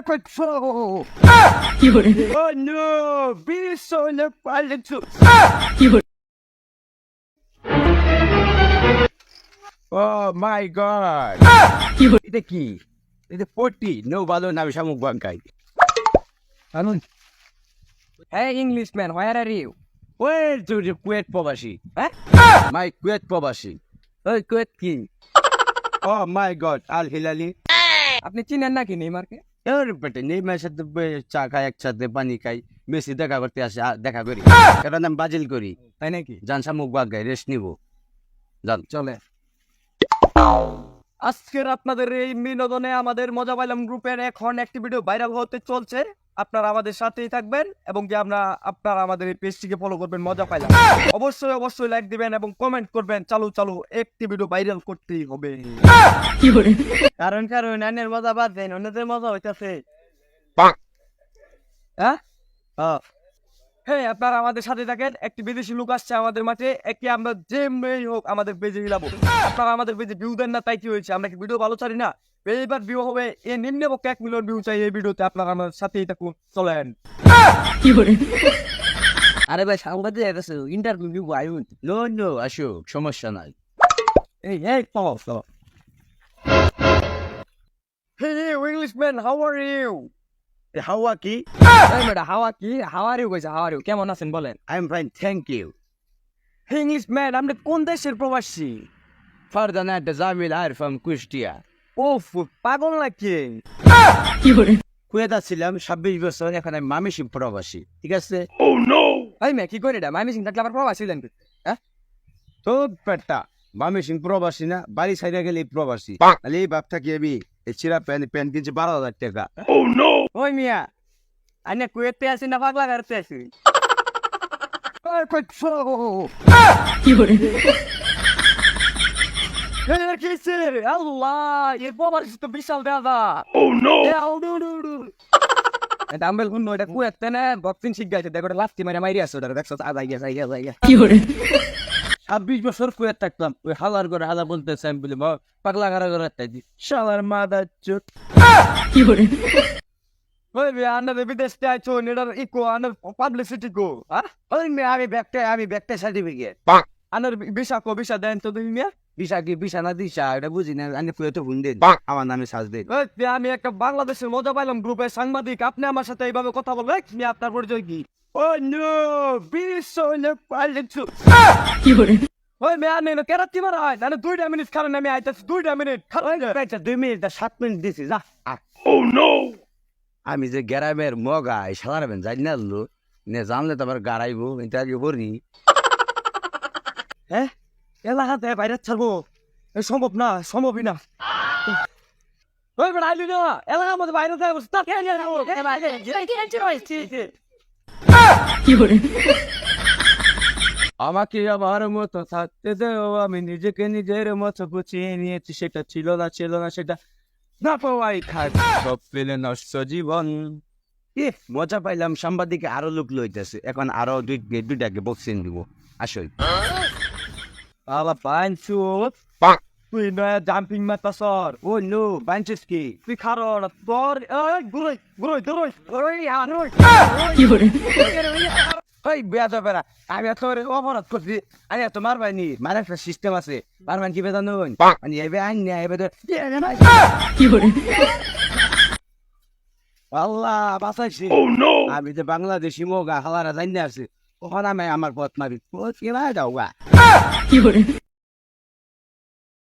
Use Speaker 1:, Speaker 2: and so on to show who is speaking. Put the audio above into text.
Speaker 1: Control!
Speaker 2: Fiore,
Speaker 1: Oh no! Be so in the pilot.
Speaker 2: Fiore,
Speaker 1: Oh my god!
Speaker 2: Fiore,
Speaker 1: এটা কি? এটা 40 no ভালো না শামুক বাঙ্কাই।
Speaker 3: Anun,
Speaker 2: Hey Englishman, where are you?
Speaker 1: Where to the Kuwait প্রবাসী?
Speaker 2: হ্যাঁ
Speaker 1: My Kuwait প্রবাসী।
Speaker 2: ওই কুয়েত কি
Speaker 1: Oh my god! আল হিলালি।
Speaker 2: আপনি চিনেন নাকি নেইমারকে?
Speaker 1: এর বেটে নেইমার সাথে চা খাই একসাথে পানি খাই মেসি দেখা করতে আসে দেখা করি কারণ আমি বাজিল করি
Speaker 2: তাই নাকি?
Speaker 1: জান শামুক বাঙ্কাই রেস্ট নিব জান
Speaker 2: চলে আজকের আপনাদের এই বিনোদনে আমাদের মজা পাইলাম গ্রুপের এখন একটি ভিডিও ভাইরাল হতে চলছে। আপনারা আমাদের সাথেই থাকবেন এবং কি আপনারা আমাদের এই পেজটিকে ফলো করবেন। মজা পাইলাম অবশ্যই লাইক দিবেন এবং কমেন্ট করবেন। চালু একটি ভিডিও ভাইরাল করতেই হবে। কারণ অন্যের মজা বাদ দেন, অন্যদের মজা হইতেছে। হ্যাঁ হ্যাঁ আপনারা আমাদের সাথে থাকেন। একটি বিদেশি লোক আসছে আমাদের মাঠে, একে আমরা যে মেয়ে হোক আমাদের পেজে মিলাবো। আপনারা আমাদের পেজে ভিউ দেন না, তাই কি হয়েছে? আমরা কি ভিডিও ভালো ছাড়ি না? এইবার ভিউ হবে এ নিম্নপক্ষে 1 মিলিয়ন ভিউ চাই এই ভিডিওতে। আপনারা আমাদের সাথেই থাকুন, চলেন।
Speaker 3: আরে ভাই সাংবাদিক আছে ইন্টারভিউ নিব আইউন
Speaker 1: নো নো আসো সমস্যা নাই
Speaker 3: এই পাও
Speaker 2: Hey Englishman, how are you?
Speaker 1: হাওয়া কি
Speaker 2: এই মেডা হাওয়া কি? হাওয়া রিউ কইছে, হাওয়া রিউ কেমন আছেন বলেন?
Speaker 1: I am fine thank you
Speaker 2: Hey Englishman, আপনি কোন দেশের প্রবাসী?
Speaker 1: ফারদানা জামিল আরফাম কুষ্টিয়া
Speaker 2: ওফ পাগল নাকি?
Speaker 1: কুয়েত ছিলাম 26 বছর এখন আমি মামিসিং প্রবাসী ঠিক আছে
Speaker 2: এই মে কি করে এটা মাইমি সিং থাকলে আবার প্রবাসী লেন? হ্যাঁ
Speaker 1: তো পেটটা মামিসিং প্রবাসী না বাড়ি সাইডে গেলে প্রবাসী তাহলে এই বাপ থাকি আমি এই চিরা প্যান্ট কিনছি 12,000 টাকা
Speaker 2: ওই মিয়া আইনে কুয়েতে আছি না পাগলা করতে আছি?
Speaker 1: Control!
Speaker 2: এর কিসে? আল্লাহ এর প্রবাসী তো বিশাল দাদা। ডাম্বেল হুন এটা কুয়েতে না বক্সিং শিখ গেছে, দেখো লাস্টি মারি মারি আছে ওটা দেখছো আদাই গেছে
Speaker 1: 26 বছর কুয়েত থাকতাম ওই হালার করে হালা বলতেছে আমি বলি পাগলা গারা করে তাই শালার মাদা চোট
Speaker 2: ওই মিয়া আন্নাদের বিদেশে আইছো এটার ইকো আন্নার পাবলিসিটি কো। হ্যাঁ
Speaker 1: ওই মেয়ে আমি ব্যাগটা সার্টিফিকেট
Speaker 2: আন্নার ভিসা দেন তো তুমি মিয়া।
Speaker 1: বিশা না দিশা এটা বুঝি না আমি কুয়েতে ফোন দেন আমার নামে সাজ দেন
Speaker 2: ওই মিয়া, আমি একটা বাংলাদেশের মজা পাইলাম গ্রুপের সাংবাদিক, আপনি আমার সাথে এইভাবে কথা বলবেন? মিয়া আপনার পরিচয় কি?
Speaker 1: Oh no! Be so in the pilot.
Speaker 2: ওই মিয়া নেই কেরাতি মারা হয় না 2 মিনিট কারণ আমি আইতাছি 2 মিনিট
Speaker 1: Better 2 মিনিট 7 মিনিট দিছি যা আমি যে গ্রামের মগাই সালারবেন যাই না লো নে জানলে তো আবার গাড়াইবো ইন্টারভিউ করি
Speaker 2: হ্যাঁ এলাকাতে বাইরে ছাড়বো সম্ভবই না। ওই বেড়া আইলি না এলাকার মধ্যে বাইরে যাবো
Speaker 1: আমাকে আমার মতো থাকতে দেও আমি নিজেকে নিজের মতো গুছিয়ে নিয়েছি সেটা ছিল না সেটা না পাওয়াই খাট সব পেলে নষ্ট জীবন মজা পাইলাম। সাংবাদিকে আরো লোক লইতেছে এখন আরো দুইটাকে বক্সিং দিব আসই
Speaker 2: আলা পাঁচু তুই নয়া জাম্পিং মাতা সর
Speaker 1: ও নো পাঞ্চেস কি
Speaker 2: তুই খারো তোর গুরুই
Speaker 1: ওই বেয়া তো বেড়া আমি এত অপরাধ করছি আমি এত মারবাইনি মানে একটা সিস্টেম আছে মারবান কি বেদা নই মানে এবে আইন না এবে তো আল্লাহ বাঁচাইছি আমি যে বাংলাদেশি মোগা হালারা জানি আছে ওখানে আমি আমার পথ মারি পথ কেনা যাও